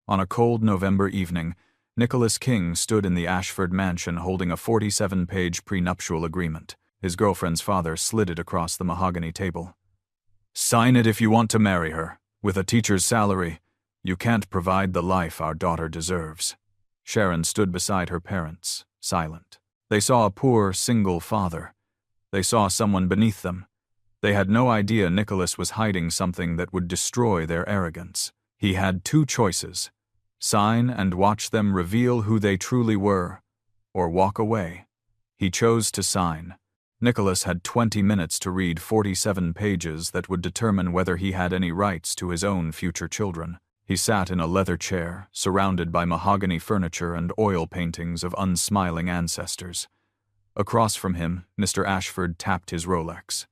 On a cold November evening, Nicholas King stood in the Ashford mansion holding a 47-page prenuptial agreement. His girlfriend's father slid it across the mahogany table. "Sign it if you want to marry her. With a teacher's salary, you can't provide the life our daughter deserves." Sharon stood beside her parents, silent. They saw a poor, single father. They saw someone beneath them. They had no idea Nicholas was hiding something that would destroy their arrogance. He had two choices: sign and watch them reveal who they truly were, or walk away. He chose to sign. Nicholas had 20 minutes to read 47 pages that would determine whether he had any rights to his own future children. He sat in a leather chair, surrounded by mahogany furniture and oil paintings of unsmiling ancestors. Across from him, Mr. Ashford tapped his Rolex.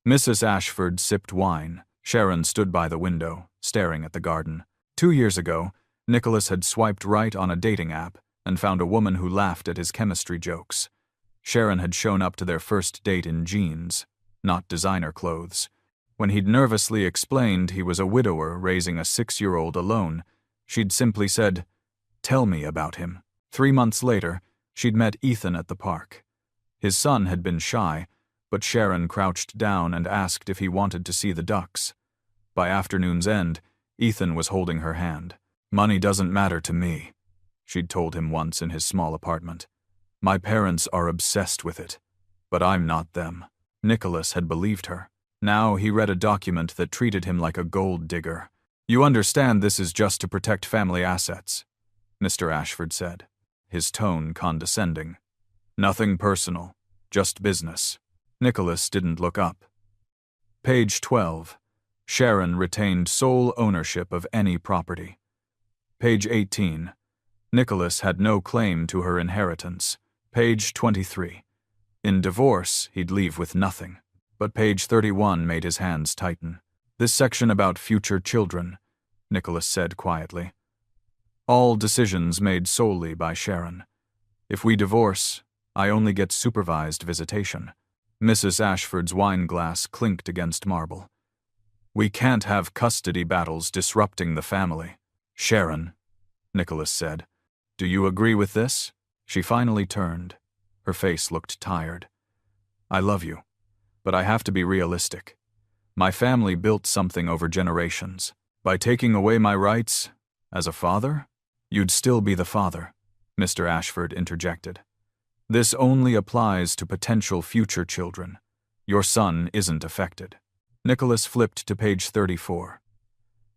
Mrs. Ashford sipped wine. Sharon stood by the window, staring at the garden. 2 years ago, Nicholas had swiped right on a dating app and found a woman who laughed at his chemistry jokes. Sharon had shown up to their first date in jeans, not designer clothes. When he'd nervously explained he was a widower raising a 6-year-old alone, she'd simply said, "Tell me about him." 3 months later, she'd met Ethan at the park. His son had been shy, but Sharon crouched down and asked if he wanted to see the ducks. By afternoon's end, Ethan was holding her hand. "Money doesn't matter to me," she'd told him once in his small apartment. "My parents are obsessed with it, but I'm not them." Nicholas had believed her. Now he read a document that treated him like a gold digger. "You understand this is just to protect family assets," Mr. Ashford said, his tone condescending. "Nothing personal, just business." Nicholas didn't look up. Page 12. Sharon retained sole ownership of any property. Page 18. Nicholas had no claim to her inheritance. Page 23. In divorce, he'd leave with nothing. But page 31 made his hands tighten. "This section about future children," Nicholas said quietly. "All decisions made solely by Sharon. If we divorce, I only get supervised visitation." Mrs. Ashford's wine glass clinked against marble. "We can't have custody battles disrupting the family." "Sharon," Nicholas said, "do you agree with this?" She finally turned. Her face looked tired. "I love you, but I have to be realistic. My family built something over generations. By taking away my rights, as a father, you'd still be the father," Mr. Ashford interjected. "This only applies to potential future children. Your son isn't affected." Nicholas flipped to page 34.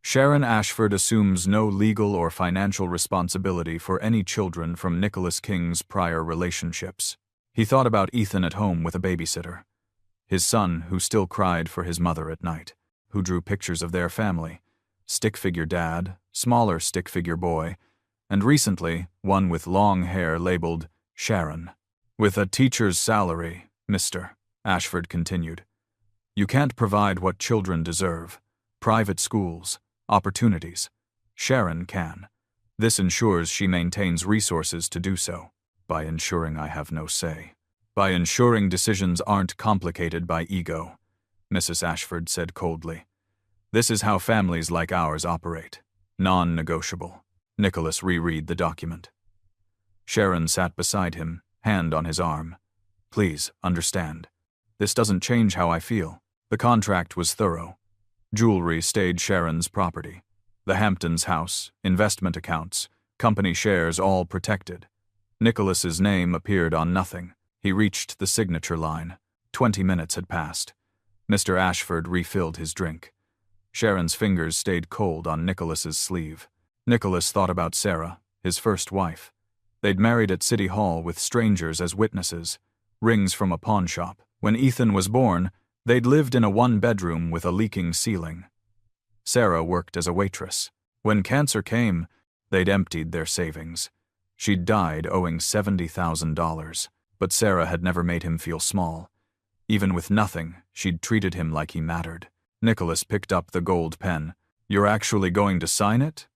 Sharon Ashford assumes no legal or financial responsibility for any children from Nicholas King's prior relationships. He thought about Ethan at home with a babysitter. His son, who still cried for his mother at night, who drew pictures of their family, stick-figure dad, smaller stick-figure boy, and recently, one with long hair labeled Sharon. "With a teacher's salary, Mr. Ashford continued, you can't provide what children deserve. Private schools, opportunities. Sharon can. This ensures she maintains resources to do so. By ensuring I have no say. By ensuring decisions aren't complicated by ego," Mrs. Ashford said coldly. "This is how families like ours operate. Non-negotiable." Nicholas reread the document. Sharon sat beside him, hand on his arm. "Please, understand. This doesn't change how I feel." The contract was thorough. Jewelry stayed Sharon's property. The Hamptons house, investment accounts, company shares all protected. Nicholas's name appeared on nothing. He reached the signature line. 20 minutes had passed. Mr. Ashford refilled his drink. Sharon's fingers stayed cold on Nicholas's sleeve. Nicholas thought about Sarah, his first wife. They'd married at City Hall with strangers as witnesses, rings from a pawn shop. When Ethan was born, they'd lived in a one-bedroom with a leaking ceiling. Sarah worked as a waitress. When cancer came, they'd emptied their savings. She'd died owing $70,000, but Sarah had never made him feel small. Even with nothing, she'd treated him like he mattered. Nicholas picked up the gold pen. "You're actually going to sign it?"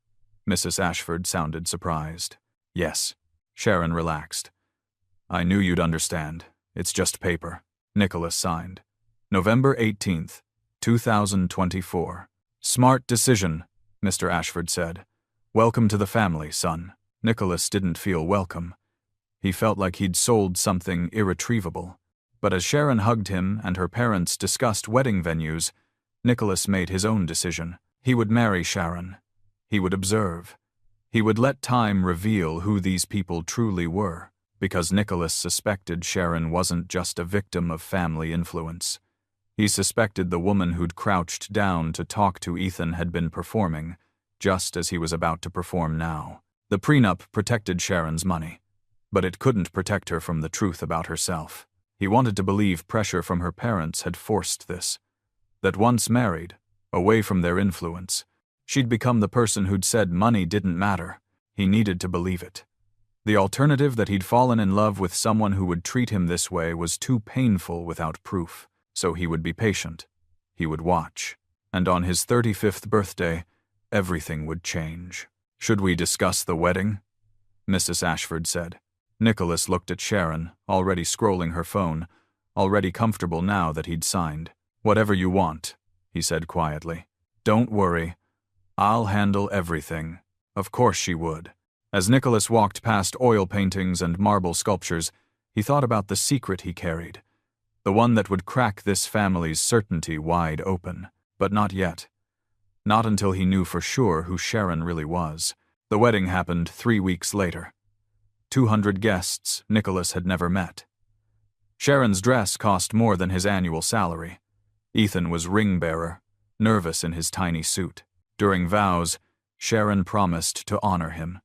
Mrs. Ashford sounded surprised. "Yes." Sharon relaxed. "I knew you'd understand. It's just paper." Nicholas signed. November 18th, 2024. "Smart decision," Mr. Ashford said. "Welcome to the family, son." Nicholas didn't feel welcome. He felt like he'd sold something irretrievable. But as Sharon hugged him and her parents discussed wedding venues, Nicholas made his own decision. He would marry Sharon. He would observe. He would let time reveal who these people truly were, because Nicholas suspected Sharon wasn't just a victim of family influence. He suspected the woman who'd crouched down to talk to Ethan had been performing, just as he was about to perform now. The prenup protected Sharon's money, but it couldn't protect her from the truth about herself. He wanted to believe pressure from her parents had forced this. That once married, away from their influence, she'd become the person who'd said money didn't matter. He needed to believe it. The alternative, that he'd fallen in love with someone who would treat him this way, was too painful without proof. So he would be patient. He would watch. And on his 35th birthday, everything would change. "Should we discuss the wedding?" Mrs. Ashford said. Nicholas looked at Sharon, already scrolling her phone, already comfortable now that he'd signed. "Whatever you want," he said quietly. "Don't worry. I'll handle everything." Of course she would. As Nicholas walked past oil paintings and marble sculptures, he thought about the secret he carried. The one that would crack this family's certainty wide open. But not yet. Not until he knew for sure who Sharon really was. The wedding happened 3 weeks later. 200 guests Nicholas had never met. Sharon's dress cost more than his annual salary. Ethan was ring bearer, nervous in his tiny suit. During vows, Sharon promised to honor him.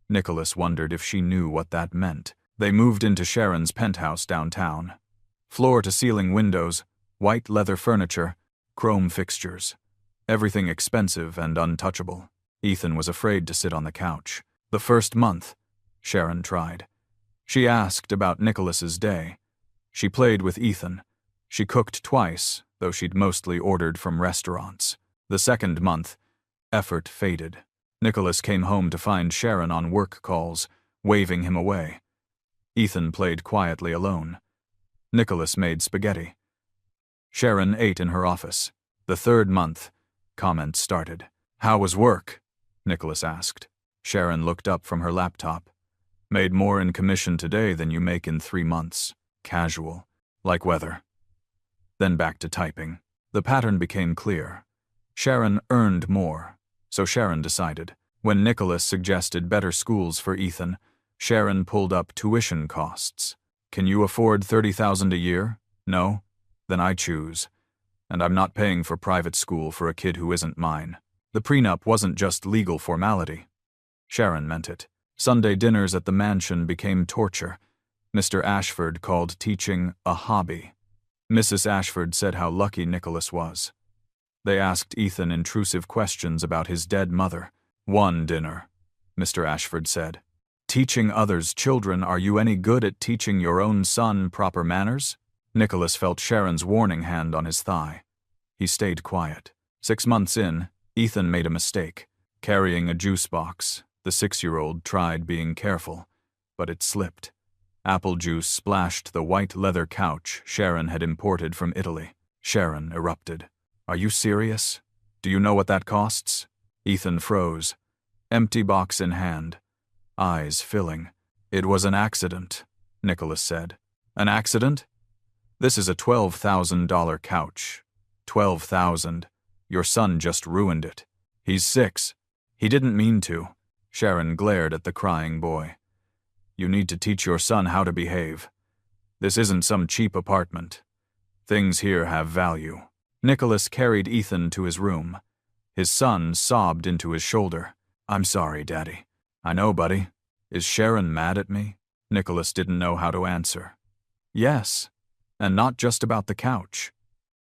Nicholas wondered if she knew what that meant. They moved into Sharon's penthouse downtown. Floor-to-ceiling windows, white leather furniture, chrome fixtures. Everything expensive and untouchable. Ethan was afraid to sit on the couch. The first month, Sharon tried. She asked about Nicholas's day. She played with Ethan. She cooked twice, though she'd mostly ordered from restaurants. The second month, effort faded. Nicholas came home to find Sharon on work calls, waving him away. Ethan played quietly alone. Nicholas made spaghetti. Sharon ate in her office. The third month, comments started. "How was work?" Nicholas asked. Sharon looked up from her laptop. "Made more in commission today than you make in 3 months. Casual. Like weather." Then back to typing. The pattern became clear. Sharon earned more, so Sharon decided. When Nicholas suggested better schools for Ethan, Sharon pulled up tuition costs. "Can you afford $30,000 a year? No? Then I choose. And I'm not paying for private school for a kid who isn't mine." The prenup wasn't just legal formality. Sharon meant it. Sunday dinners at the mansion became torture. Mr. Ashford called teaching a hobby. Mrs. Ashford said how lucky Nicholas was. They asked Ethan intrusive questions about his dead mother. "One dinner," Mr. Ashford said. "Teaching others' children, are you any good at teaching your own son proper manners?" Nicholas felt Sharon's warning hand on his thigh. He stayed quiet. 6 months in, Ethan made a mistake. Carrying a juice box, the 6-year-old tried being careful, but it slipped. Apple juice splashed the white leather couch Sharon had imported from Italy. Sharon erupted. "Are you serious? Do you know what that costs?" Ethan froze, empty box in hand, eyes filling. "It was an accident," Nicholas said. "An accident? This is a $12,000 couch. 12,000. Your son just ruined it. He's 6. He didn't mean to." Sharon glared at the crying boy. "You need to teach your son how to behave. This isn't some cheap apartment. Things here have value." Nicholas carried Ethan to his room. His son sobbed into his shoulder. "I'm sorry, Daddy." "I know, buddy. Is Sharon mad at me?" Nicholas didn't know how to answer. Yes, and not just about the couch.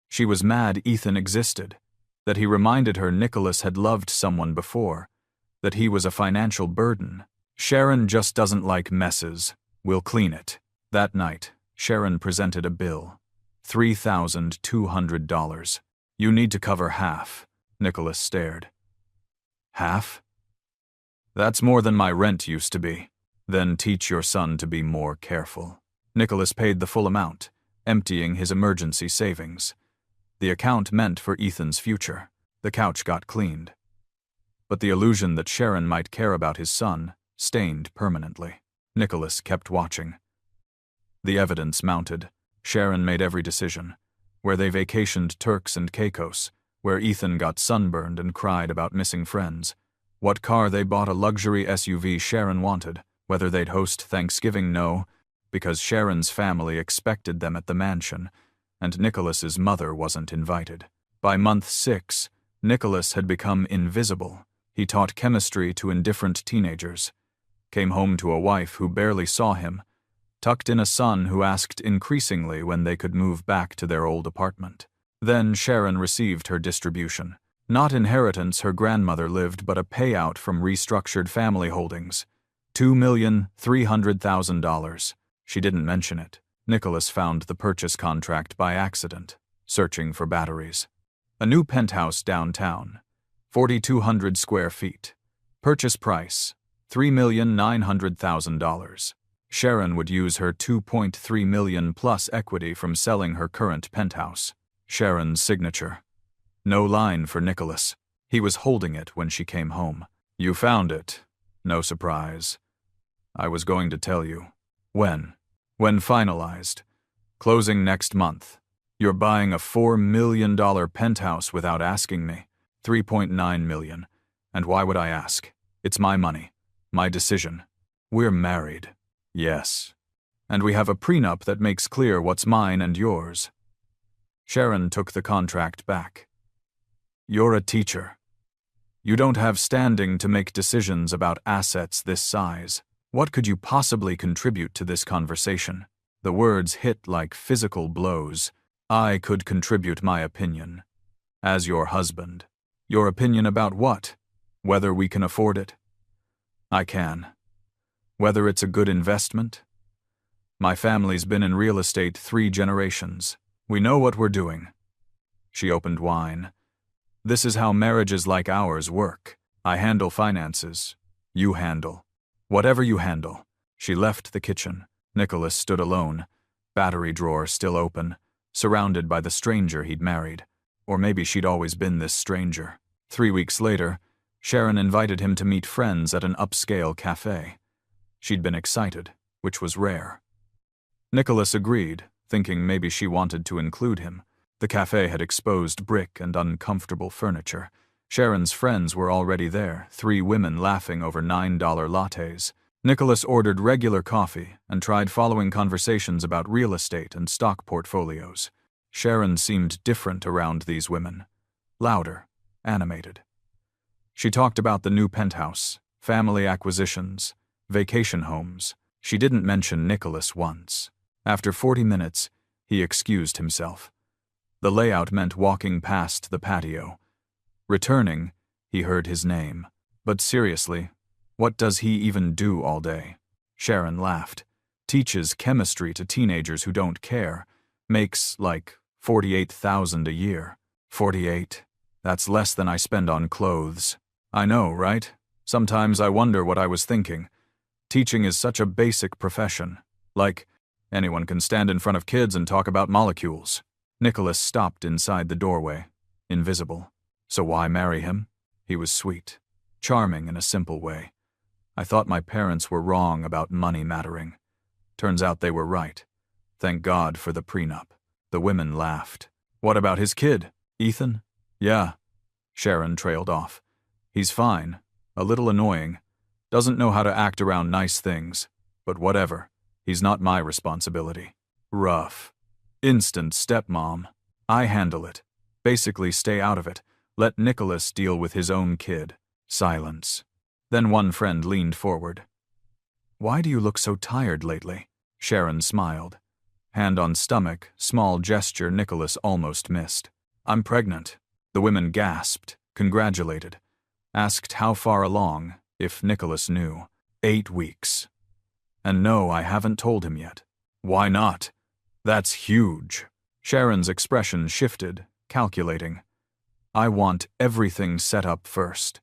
She was mad Ethan existed, that he reminded her Nicholas had loved someone before, that he was a financial burden. "Sharon just doesn't like messes. We'll clean it." That night, Sharon presented a bill. $3,200. "You need to cover half." Nicholas stared. "Half? That's more than my rent used to be." "Then teach your son to be more careful." Nicholas paid the full amount, emptying his emergency savings. The account meant for Ethan's future. The couch got cleaned. but the illusion that Sharon might care about his son stained permanently. Nicholas kept watching. The evidence mounted. Sharon made every decision. Where they vacationed Turks and Caicos, where Ethan got sunburned and cried about missing friends. What car they bought, a luxury SUV Sharon wanted. Whether they'd host Thanksgiving, no, because Sharon's family expected them at the mansion, and Nicholas's mother wasn't invited. By month 6, Nicholas had become invisible. He taught chemistry to indifferent teenagers, came home to a wife who barely saw him, tucked in a son who asked increasingly when they could move back to their old apartment. Then Sharon received her distribution. Not inheritance her grandmother lived, but a payout from restructured family holdings. $2,300,000. She didn't mention it. Nicholas found the purchase contract by accident, searching for batteries. A new penthouse downtown, 4,200 square feet. Purchase price, $3,900,000. Sharon would use her $2.3 million plus equity from selling her current penthouse. Sharon's signature. No line for Nicholas. He was holding it when she came home. You found it. No surprise. I was going to tell you. When? When finalized. Closing next month. You're buying a $4 million penthouse without asking me. $3.9 million. And why would I ask? It's my money. My decision. We're married. Yes. And we have a prenup that makes clear what's mine and yours. Sharon took the contract back. You're a teacher. You don't have standing to make decisions about assets this size. What could you possibly contribute to this conversation? The words hit like physical blows. I could contribute my opinion. As your husband. Your opinion about what? Whether we can afford it? I can. Whether it's a good investment? My family's been in real estate 3 generations. We know what we're doing. She opened wine. This is how marriages like ours work. I handle finances. You handle. Whatever you handle. She left the kitchen. Nicholas stood alone, battery drawer still open, surrounded by the stranger he'd married. Or maybe she'd always been this stranger. 3 weeks later, Sharon invited him to meet friends at an upscale cafe. She'd been excited, which was rare. Nicholas agreed, thinking maybe she wanted to include him. The cafe had exposed brick and uncomfortable furniture. Sharon's friends were already there, 3 women laughing over $9 lattes. Nicholas ordered regular coffee and tried following conversations about real estate and stock portfolios. Sharon seemed different around these women. Louder, animated. She talked about the new penthouse, family acquisitions, vacation homes. She didn't mention Nicholas once. After 40 minutes, he excused himself. The layout meant walking past the patio. Returning, he heard his name. But seriously, what does he even do all day? Sharon laughed. Teaches chemistry to teenagers who don't care. Makes, like, $48,000 a year. 48. That's less than I spend on clothes. I know, right? Sometimes I wonder what I was thinking. Teaching is such a basic profession. Like, anyone can stand in front of kids and talk about molecules. Nicholas stopped inside the doorway, invisible. So why marry him? He was sweet, charming in a simple way. I thought my parents were wrong about money mattering. Turns out they were right. Thank God for the prenup. The women laughed. What about his kid, Ethan? Yeah. Sharon trailed off. He's fine. A little annoying. Doesn't know how to act around nice things. But whatever. He's not my responsibility. Rough. Instant stepmom. I handle it. Basically stay out of it. Let Nicholas deal with his own kid. Silence. Then one friend leaned forward. Why do you look so tired lately? Sharon smiled. Hand on stomach, small gesture Nicholas almost missed. I'm pregnant. The women gasped, congratulated. Asked how far along, if Nicholas knew. 8 weeks. And no, I haven't told him yet. Why not? That's huge. Sharon's expression shifted, calculating. I want everything set up first.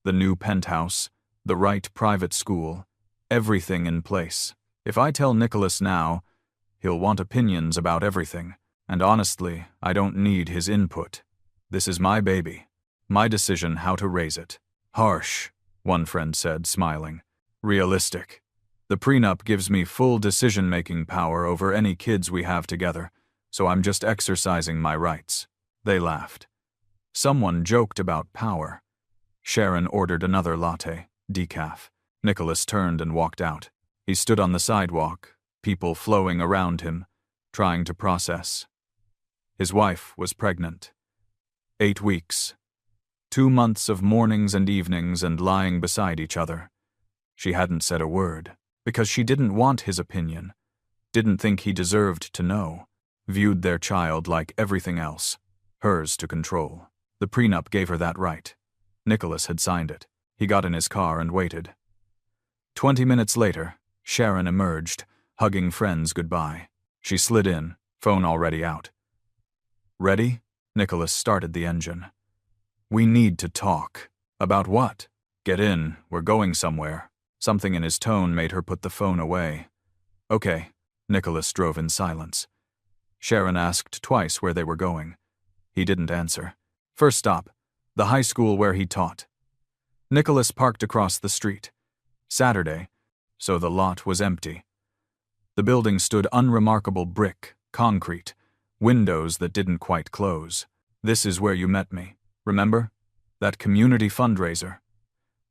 The new penthouse, the right private school, everything in place. If I tell Nicholas now, he'll want opinions about everything. And honestly, I don't need his input. This is my baby. My decision how to raise it. Harsh, one friend said, smiling. Realistic. The prenup gives me full decision-making power over any kids we have together, so I'm just exercising my rights. They laughed. Someone joked about power. Sharon ordered another latte, decaf. Nicholas turned and walked out. He stood on the sidewalk, people flowing around him, trying to process. His wife was pregnant. 8 weeks. 2 months of mornings and evenings and lying beside each other. She hadn't said a word, because she didn't want his opinion, didn't think he deserved to know, viewed their child like everything else, hers to control. The prenup gave her that right. Nicholas had signed it. He got in his car and waited. 20 minutes later, Sharon emerged, hugging friends goodbye. She slid in, phone already out. Ready? Nicholas started the engine. We need to talk. About what? Get in, we're going somewhere. Something in his tone made her put the phone away. Okay. Nicholas drove in silence. Sharon asked twice where they were going. He didn't answer. First stop, the high school where he taught. Nicholas parked across the street. Saturday, so the lot was empty. The building stood unremarkable brick, concrete, windows that didn't quite close. This is where you met me, remember? That community fundraiser.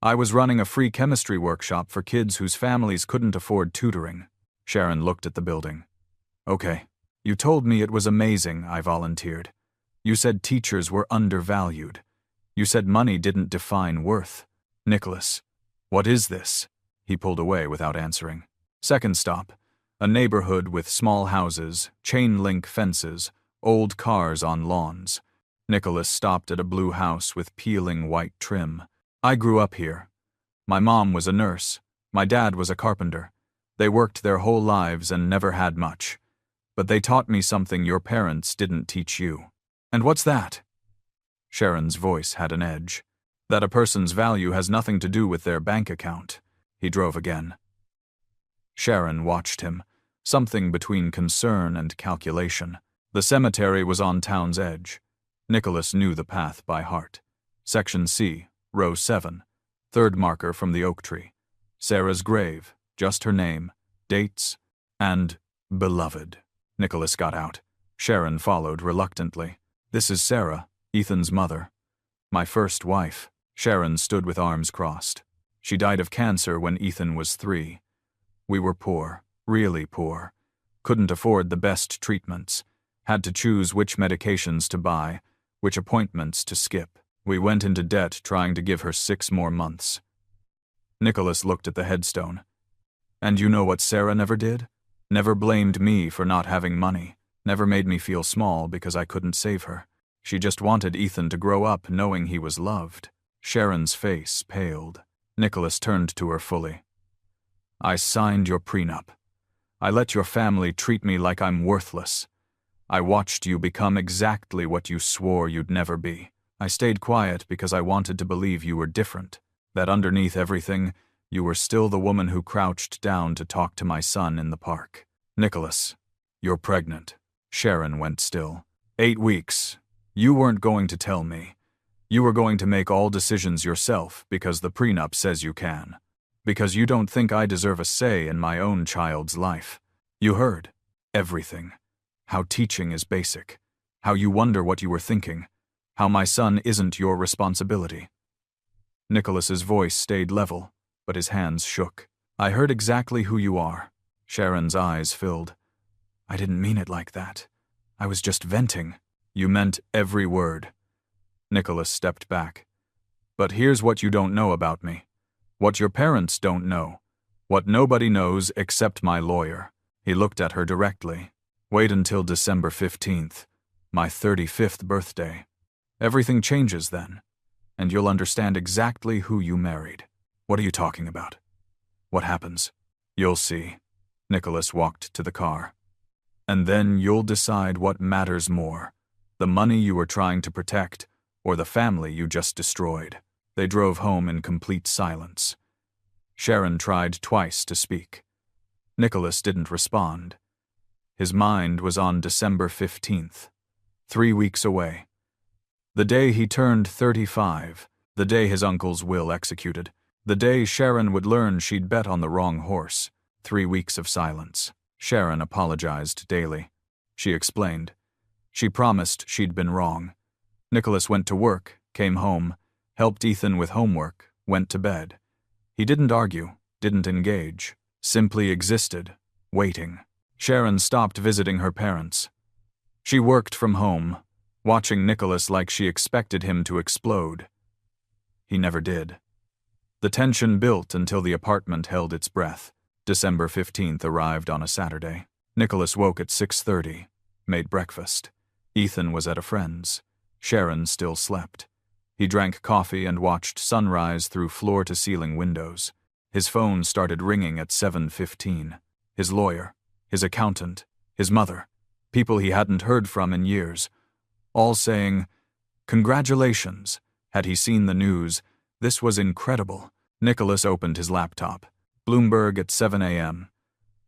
I was running a free chemistry workshop for kids whose families couldn't afford tutoring. Sharon looked at the building. Okay, you told me it was amazing, I volunteered. You said teachers were undervalued. You said money didn't define worth. Nicholas, what is this? He pulled away without answering. Second stop, a neighborhood with small houses, chain-link fences, old cars on lawns. Nicholas stopped at a blue house with peeling white trim. I grew up here. My mom was a nurse. My dad was a carpenter. They worked their whole lives and never had much. But they taught me something your parents didn't teach you. And what's that? Sharon's voice had an edge. That a person's value has nothing to do with their bank account. He drove again. Sharon watched him, something between concern and calculation. The cemetery was on town's edge. Nicholas knew the path by heart. Section C, row 7, third marker from the oak tree. Sarah's grave, just her name, dates, and beloved. Nicholas got out. Sharon followed reluctantly. This is Sarah, Ethan's mother. My first wife. Sharon stood with arms crossed. She died of cancer when Ethan was 3. We were poor, really poor. Couldn't afford the best treatments. Had to choose which medications to buy, which appointments to skip. We went into debt trying to give her 6 more months. Nicholas looked at the headstone. And you know what Sarah never did? Never blamed me for not having money. Never made me feel small because I couldn't save her. She just wanted Ethan to grow up knowing he was loved. Sharon's face paled. Nicholas turned to her fully. I signed your prenup. I let your family treat me like I'm worthless. I watched you become exactly what you swore you'd never be. I stayed quiet because I wanted to believe you were different, that underneath everything, you were still the woman who crouched down to talk to my son in the park. Nicholas, you're pregnant. Sharon went still. 8 weeks. You weren't going to tell me. You were going to make all decisions yourself because the prenup says you can. Because you don't think I deserve a say in my own child's life. You heard everything. How teaching is basic. How you wonder what you were thinking. How my son isn't your responsibility. Nicholas's voice stayed level, but his hands shook. I heard exactly who you are. Sharon's eyes filled. I didn't mean it like that. I was just venting. You meant every word. Nicholas stepped back. But here's what you don't know about me. What your parents don't know. What nobody knows except my lawyer. He looked at her directly. Wait until December 15th, my 35th birthday. Everything changes then, and you'll understand exactly who you married. What are you talking about? What happens? You'll see. Nicholas walked to the car. And then you'll decide what matters more, the money you were trying to protect or the family you just destroyed. They drove home in complete silence. Sharon tried twice to speak. Nicholas didn't respond. His mind was on December 15th, 3 weeks away. The day he turned 35, The day his uncle's will executed. The day Sharon would learn she'd bet on the wrong horse. 3 weeks of silence. Sharon apologized daily. She explained. She promised she'd been wrong. Nicholas went to work, came home, helped Ethan with homework, went to bed. He didn't argue, didn't engage, simply existed, waiting. Sharon stopped visiting her parents. She worked from home, watching Nicholas like she expected him to explode. He never did. The tension built until the apartment held its breath. December 15th arrived on a Saturday. Nicholas woke at 6:30, made breakfast. Ethan was at a friend's. Sharon still slept. He drank coffee and watched sunrise through floor-to-ceiling windows. His phone started ringing at 7:15. His lawyer, his accountant, his mother, people he hadn't heard from in years, all saying, "Congratulations." Had he seen the news? This was incredible. Nicholas opened his laptop. Bloomberg at 7 a.m.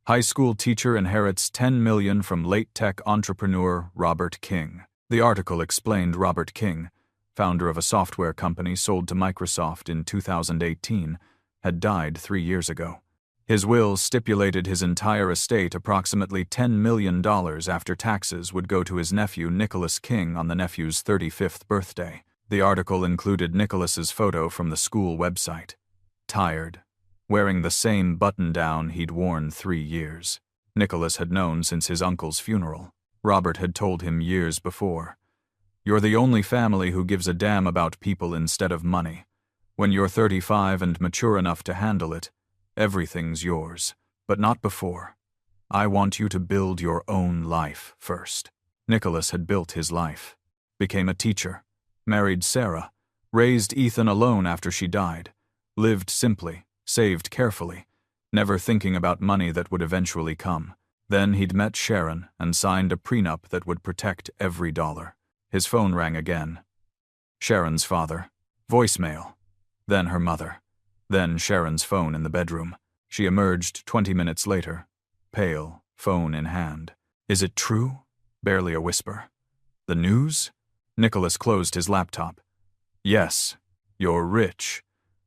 High school teacher inherits $10 million from late tech entrepreneur Robert King. The article explained Robert King, founder of a software company sold to Microsoft in 2018, had died 3 years ago. His will stipulated his entire estate, approximately $10 million after taxes, would go to his nephew Nicholas King on the nephew's 35th birthday. The article included Nicholas's photo from the school website. Tired, wearing the same button-down he'd worn 3 years. Nicholas had known since his uncle's funeral. Robert had told him years before, "You're the only family who gives a damn about people instead of money. When you're 35 and mature enough to handle it, everything's yours, but not before. I want you to build your own life first." Nicholas had built his life, became a teacher, married Sarah, raised Ethan alone after she died, lived simply, saved carefully, never thinking about money that would eventually come. Then he'd met Sharon and signed a prenup that would protect every dollar. His phone rang again. Sharon's father. Voicemail. Then her mother. Then Sharon's phone in the bedroom. She emerged 20 minutes later, pale, phone in hand. "Is it true?" Barely a whisper. "The news?" Nicholas closed his laptop. "Yes, you're rich.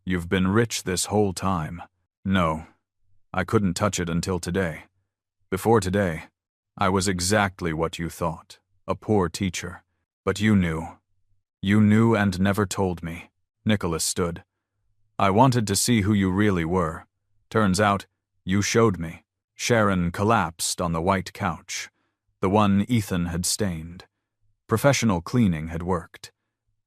You've been rich this whole time." "No, I couldn't touch it until today. Before today, I was exactly what you thought, a poor teacher. But you knew. You knew and never told me." Nicholas stood. "I wanted to see who you really were. Turns out, you showed me." Sharon collapsed on the white couch, the one Ethan had stained. Professional cleaning had worked.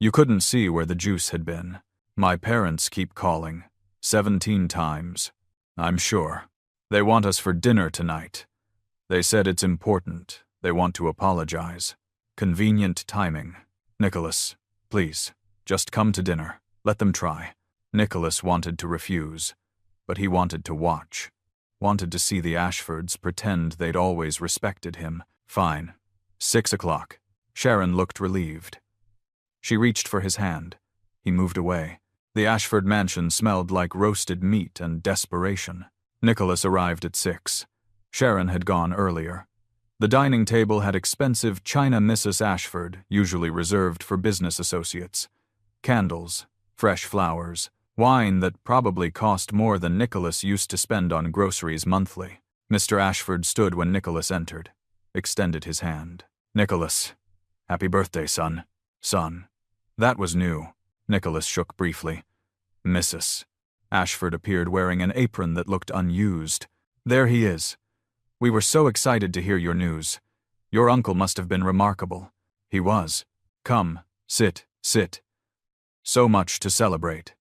You couldn't see where the juice had been. "My parents keep calling. 17 times. I'm sure. They want us for dinner tonight. They said it's important. They want to apologize. Convenient timing. Nicholas, please, just come to dinner. Let them try." Nicholas wanted to refuse, but he wanted to watch. Wanted to see the Ashfords pretend they'd always respected him. "Fine. 6 o'clock. Sharon looked relieved. She reached for his hand. He moved away. The Ashford mansion smelled like roasted meat and desperation. Nicholas arrived at 6. Sharon had gone earlier. The dining table had expensive China Mrs. Ashford, usually reserved for business associates. Candles, fresh flowers, wine that probably cost more than Nicholas used to spend on groceries monthly. Mr. Ashford stood when Nicholas entered, extended his hand. "Nicholas, happy birthday, son." "Son." That was new. Nicholas shook briefly. "Mrs." Ashford appeared wearing an apron that looked unused. "There he is. We were so excited to hear your news. Your uncle must have been remarkable." "He was. Come, sit, sit. So much to celebrate."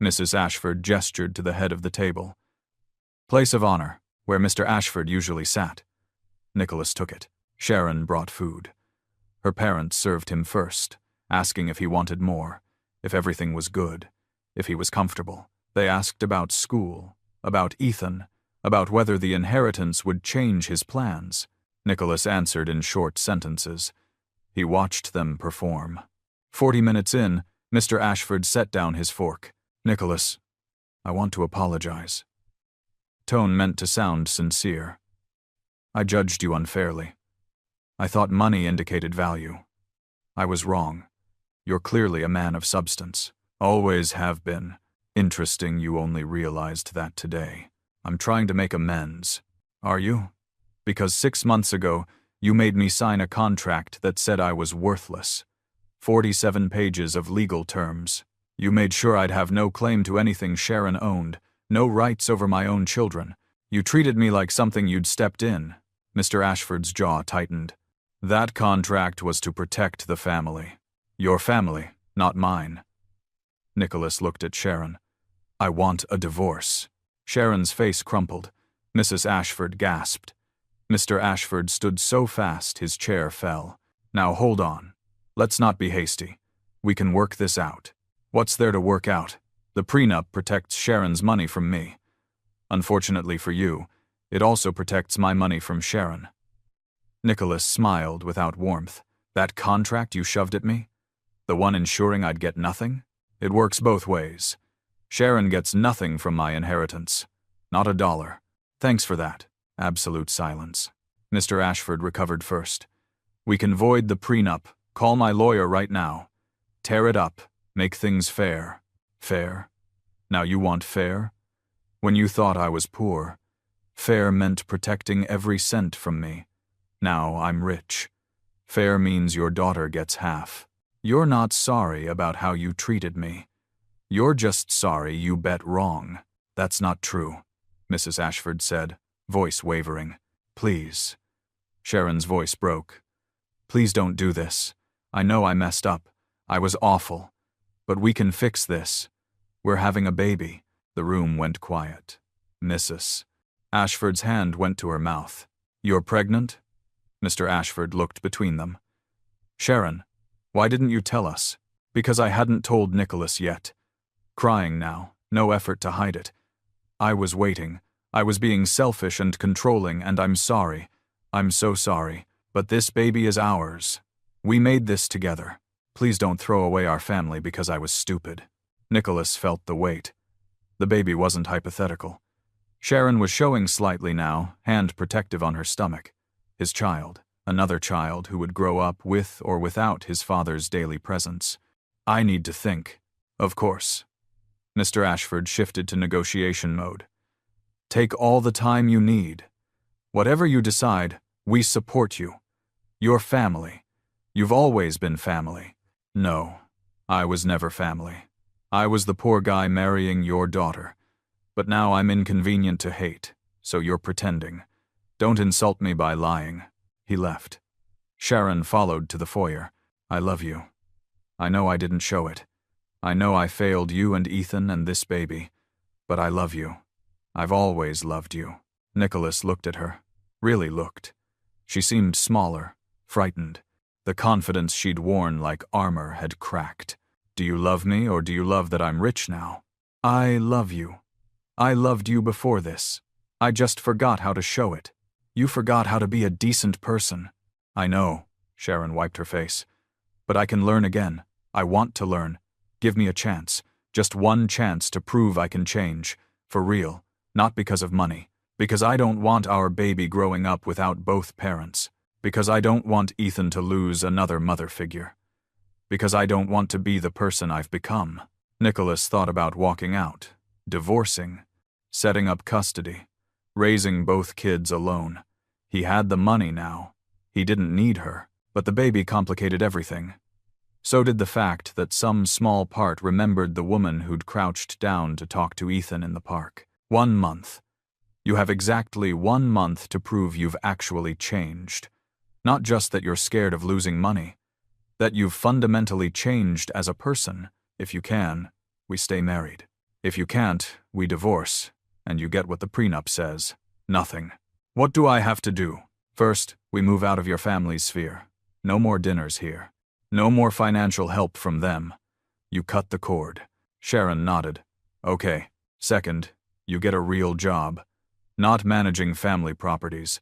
Mrs. Ashford gestured to the head of the table. "Place of honor, where Mr. Ashford usually sat." Nicholas took it. Sharon brought food. Her parents served him first, asking if he wanted more, if everything was good, if he was comfortable. They asked about school, about Ethan, about whether the inheritance would change his plans. Nicholas answered in short sentences. He watched them perform. 40 minutes in, Mr. Ashford set down his fork. "Nicholas, I want to apologize." Tone meant to sound sincere. "I judged you unfairly. I thought money indicated value. I was wrong. You're clearly a man of substance." Always have been. Interesting you only realized that today. I'm trying to make amends. Are you? Because 6 months ago, you made me sign a contract that said I was worthless. 47 pages of legal terms. You made sure I'd have no claim to anything Sharon owned, no rights over my own children. You treated me like something you'd stepped in. Mr. Ashford's jaw tightened. That contract was to protect the family. Your family, not mine. Nicholas looked at Sharon. I want a divorce. Sharon's face crumpled. Mrs. Ashford gasped. Mr. Ashford stood so fast his chair fell. Now hold on. Let's not be hasty. We can work this out. What's there to work out? The prenup protects Sharon's money from me. Unfortunately for you, it also protects my money from Sharon. Nicholas smiled without warmth. That contract you shoved at me? The one ensuring I'd get nothing? It works both ways. Sharon gets nothing from my inheritance. Not a dollar. Thanks for that. Absolute silence. Mr. Ashford recovered first. We can void the prenup. Call my lawyer right now. Tear it up. Make things fair. Fair? Now you want fair? When you thought I was poor, fair meant protecting every cent from me. Now I'm rich. Fair means your daughter gets half. You're not sorry about how you treated me. You're just sorry you bet wrong. That's not true, Mrs. Ashford said, voice wavering. Please. Sharon's voice broke. Please don't do this. I know I messed up. I was awful. But we can fix this. We're having a baby. The room went quiet. Mrs. Ashford's hand went to her mouth. You're pregnant? Mr. Ashford looked between them. Sharon, why didn't you tell us? Because I hadn't told Nicholas yet. Crying now, no effort to hide it. I was waiting. I was being selfish and controlling, and I'm sorry. I'm so sorry. But this baby is ours. We made this together. Please don't throw away our family because I was stupid. Nicholas felt the weight. The baby wasn't hypothetical. Sharon was showing slightly now, hand protective on her stomach. His child, another child who would grow up with or without his father's daily presence. I need to think. Of course. Mr. Ashford shifted to negotiation mode. Take all the time you need. Whatever you decide, we support you. Your family. You've always been family. No, I was never family. I was the poor guy marrying your daughter. But now I'm inconvenient to hate, so you're pretending. Don't insult me by lying. He left. Sharon followed to the foyer. I love you. I know I didn't show it. I know I failed you and Ethan and this baby. But I love you. I've always loved you. Nicholas looked at her. Really looked. She seemed smaller, frightened. The confidence she'd worn like armor had cracked. Do you love me, or do you love that I'm rich now? I love you. I loved you before this. I just forgot how to show it. You forgot how to be a decent person. I know, Sharon wiped her face. But I can learn again. I want to learn. Give me a chance. Just one chance to prove I can change. For real. Not because of money. Because I don't want our baby growing up without both parents. Because I don't want Ethan to lose another mother figure. Because I don't want to be the person I've become. Nicholas thought about walking out, divorcing, setting up custody, raising both kids alone. He had the money now. He didn't need her, but the baby complicated everything. So did the fact that some small part remembered the woman who'd crouched down to talk to Ethan in the park. 1 month. You have exactly 1 month to prove you've actually changed. Not just that you're scared of losing money. That you've fundamentally changed as a person. If you can, we stay married. If you can't, we divorce, and you get what the prenup says. Nothing. What do I have to do? First, we move out of your family's sphere. No more dinners here. No more financial help from them. You cut the cord. Sharon nodded. Okay. Second, you get a real job. Not managing family properties.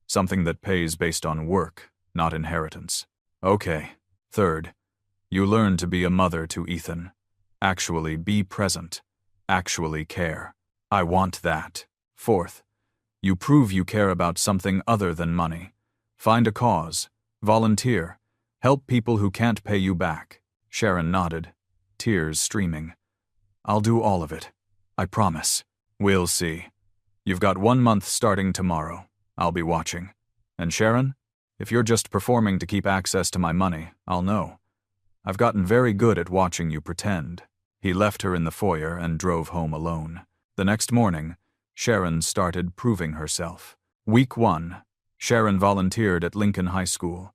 Something that pays based on work, not inheritance. Okay. Third, you learn to be a mother to Ethan. Actually be present. Actually care. I want that. Fourth, you prove you care about something other than money. Find a cause. Volunteer. Help people who can't pay you back. Sharon nodded. tears streaming. "I'll do all of it. I promise. We'll see. You've got 1 month starting tomorrow. I'll be watching. And Sharon, if you're just performing to keep access to my money, I'll know. I've gotten very good at watching you pretend." He left her in the foyer and drove home alone. The next morning, Sharon started proving herself. Week 1, Sharon volunteered at Lincoln High School,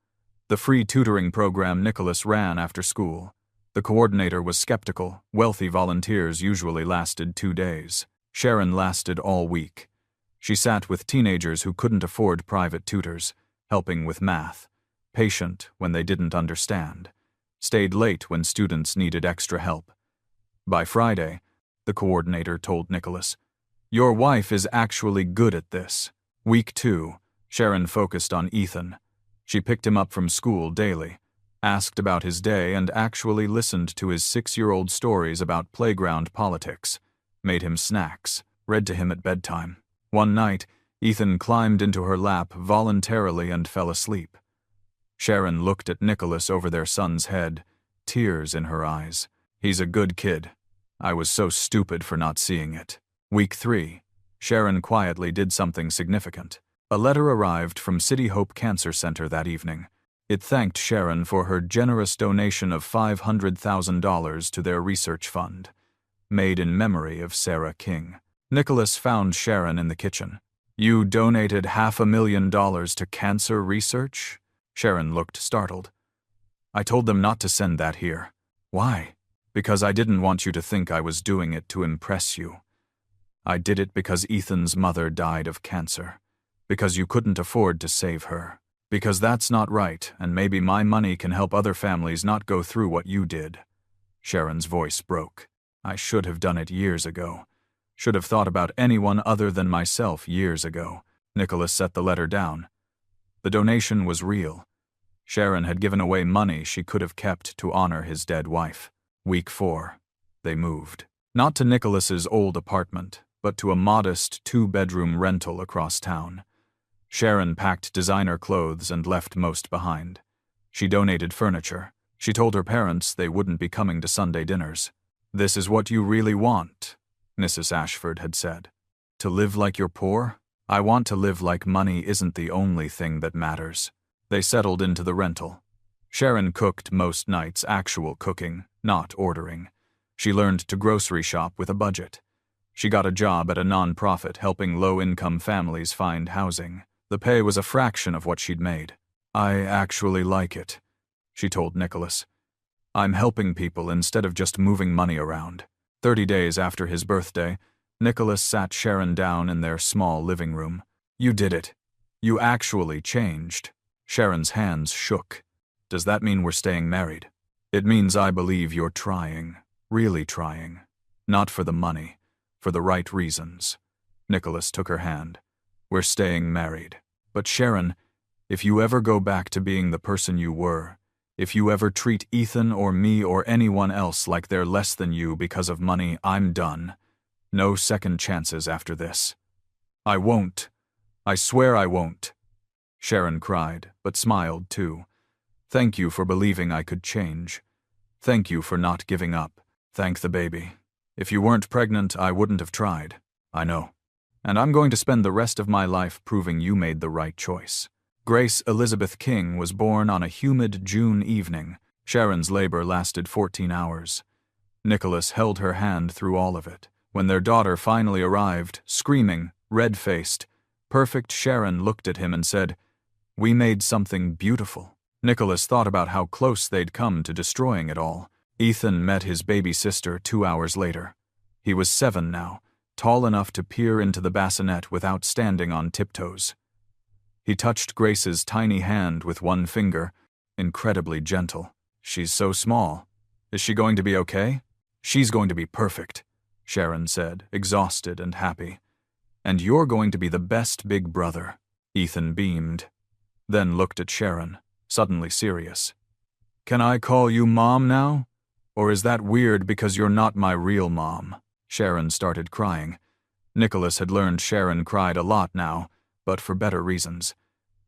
the free tutoring program Nicholas ran after school. The coordinator was skeptical. Wealthy volunteers usually lasted 2 days. Sharon lasted all week. She sat with teenagers who couldn't afford private tutors, helping with math, patient when they didn't understand, stayed late when students needed extra help. By Friday, the coordinator told Nicholas, "Your wife is actually good at this." Week 2, Sharon focused on Ethan. She picked him up from school daily, asked about his day, and actually listened to his 6-year-old stories about playground politics, made him snacks, read to him at bedtime. One night, Ethan climbed into her lap voluntarily and fell asleep. Sharon looked at Nicholas over their son's head, tears in her eyes. "He's a good kid. I was so stupid for not seeing it." Week 3, Sharon quietly did something significant. A letter arrived from City Hope Cancer Center that evening. It thanked Sharon for her generous donation of $500,000 to their research fund, made in memory of Sarah King. Nicholas found Sharon in the kitchen. "You donated $500,000 to cancer research?" Sharon looked startled. "I told them not to send that here." "Why?" "Because I didn't want you to think I was doing it to impress you. I did it because Ethan's mother died of cancer. Because you couldn't afford to save her. Because that's not right, and maybe my money can help other families not go through what you did." Sharon's voice broke. "I should have done it years ago. Should have thought about anyone other than myself years ago." Nicholas set the letter down. The donation was real. Sharon had given away money she could have kept to honor his dead wife. Week 4, they moved. Not to Nicholas's old apartment, but to a modest 2-bedroom rental across town. Sharon packed designer clothes and left most behind. She donated furniture. She told her parents they wouldn't be coming to Sunday dinners. "This is what you really want," Mrs. Ashford had said. "To live like you're poor? I want to live like money isn't the only thing that matters." They settled into the rental. Sharon cooked most nights, actual cooking, not ordering. She learned to grocery shop with a budget. She got a job at a non-profit helping low-income families find housing. The pay was a fraction of what she'd made. "I actually like it," she told Nicholas. "I'm helping people instead of just moving money around." 30 days after his birthday, Nicholas sat Sharon down in their small living room. "You did it. You actually changed." Sharon's hands shook. "Does that mean we're staying married?" "It means I believe you're trying, really trying. Not for the money, for the right reasons." Nicholas took her hand. "We're staying married. But Sharon, if you ever go back to being the person you were, if you ever treat Ethan or me or anyone else like they're less than you because of money, I'm done. No second chances after this." "I won't. I swear I won't." Sharon cried, but smiled too. "Thank you for believing I could change. Thank you for not giving up. Thank the baby. If you weren't pregnant, I wouldn't have tried. I know. And I'm going to spend the rest of my life proving you made the right choice." Grace Elizabeth King was born on a humid June evening. Sharon's labor lasted 14 hours. Nicholas held her hand through all of it. When their daughter finally arrived, screaming, red-faced, perfect, Sharon looked at him and said, "We made something beautiful." Nicholas thought about how close they'd come to destroying it all. Ethan met his baby sister 2 hours later. He was 7 now, tall enough to peer into the bassinet without standing on tiptoes. He touched Grace's tiny hand with one finger, incredibly gentle. "She's so small. Is she going to be okay?" "She's going to be perfect," Sharon said, exhausted and happy. "And you're going to be the best big brother." Ethan beamed, then looked at Sharon, suddenly serious. "Can I call you Mom now? Or is that weird because you're not my real mom?" Sharon started crying. Nicholas had learned Sharon cried a lot now, but for better reasons.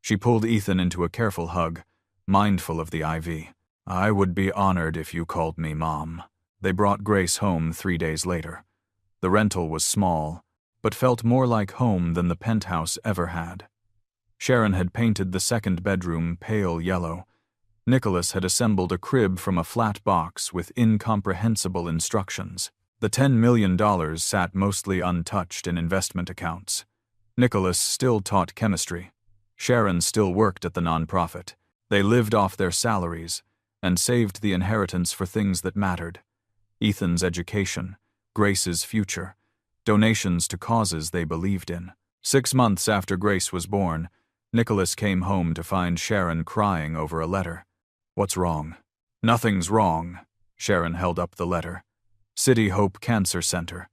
She pulled Ethan into a careful hug, mindful of the IV. "I would be honored if you called me Mom." They brought Grace home 3 days later. The rental was small, but felt more like home than the penthouse ever had. Sharon had painted the second bedroom pale yellow. Nicholas had assembled a crib from a flat box with incomprehensible instructions. The $10 million sat mostly untouched in investment accounts. Nicholas still taught chemistry. Sharon still worked at the nonprofit. They lived off their salaries and saved the inheritance for things that mattered: Ethan's education, Grace's future, donations to causes they believed in. 6 months after Grace was born, Nicholas came home to find Sharon crying over a letter. "What's wrong?" "Nothing's wrong." Sharon held up the letter. "City Hope Cancer Center.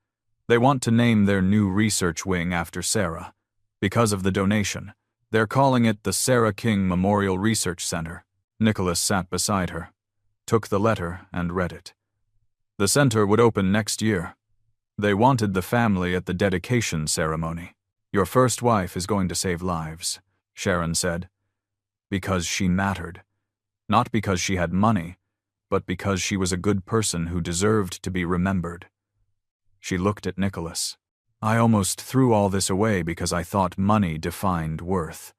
They want to name their new research wing after Sarah. Because of the donation, they're calling it the Sarah King Memorial Research Center." Nicholas sat beside her, took the letter, and read it. "The center would open next year. They wanted the family at the dedication ceremony. Your first wife is going to save lives," Sharon said. "Because she mattered. Not because she had money, but because she was a good person who deserved to be remembered." She looked at Nicholas. "I almost threw all this away because I thought money defined worth.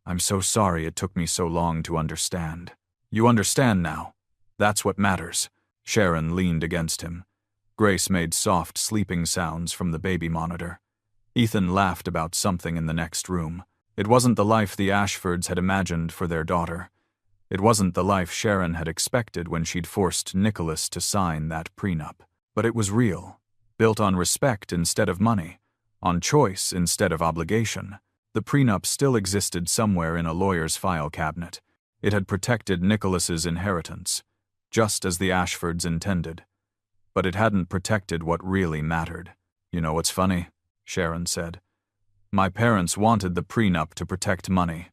I'm so sorry it took me so long to understand." "You understand now. That's what matters." Sharon leaned against him. Grace made soft sleeping sounds from the baby monitor. Ethan laughed about something in the next room. It wasn't the life the Ashfords had imagined for their daughter. It wasn't the life Sharon had expected when she'd forced Nicholas to sign that prenup. But it was real, built on respect instead of money, on choice instead of obligation. The prenup still existed somewhere in a lawyer's file cabinet. It had protected Nicholas's inheritance, just as the Ashfords intended. But it hadn't protected what really mattered. "You know what's funny?" Sharon said. "My parents wanted the prenup to protect money.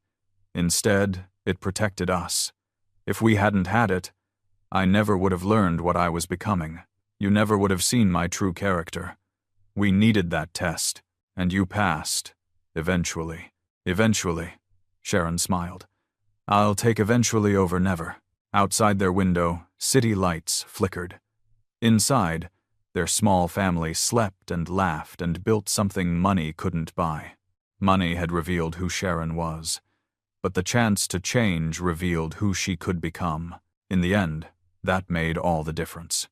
Instead, it protected us. If we hadn't had it, I never would have learned what I was becoming. You never would have seen my true character. We needed that test, and you passed. Eventually." "Eventually," Sharon smiled. "I'll take eventually over never." Outside their window, city lights flickered. Inside, their small family slept and laughed and built something money couldn't buy. Money had revealed who Sharon was, but the chance to change revealed who she could become. In the end, that made all the difference.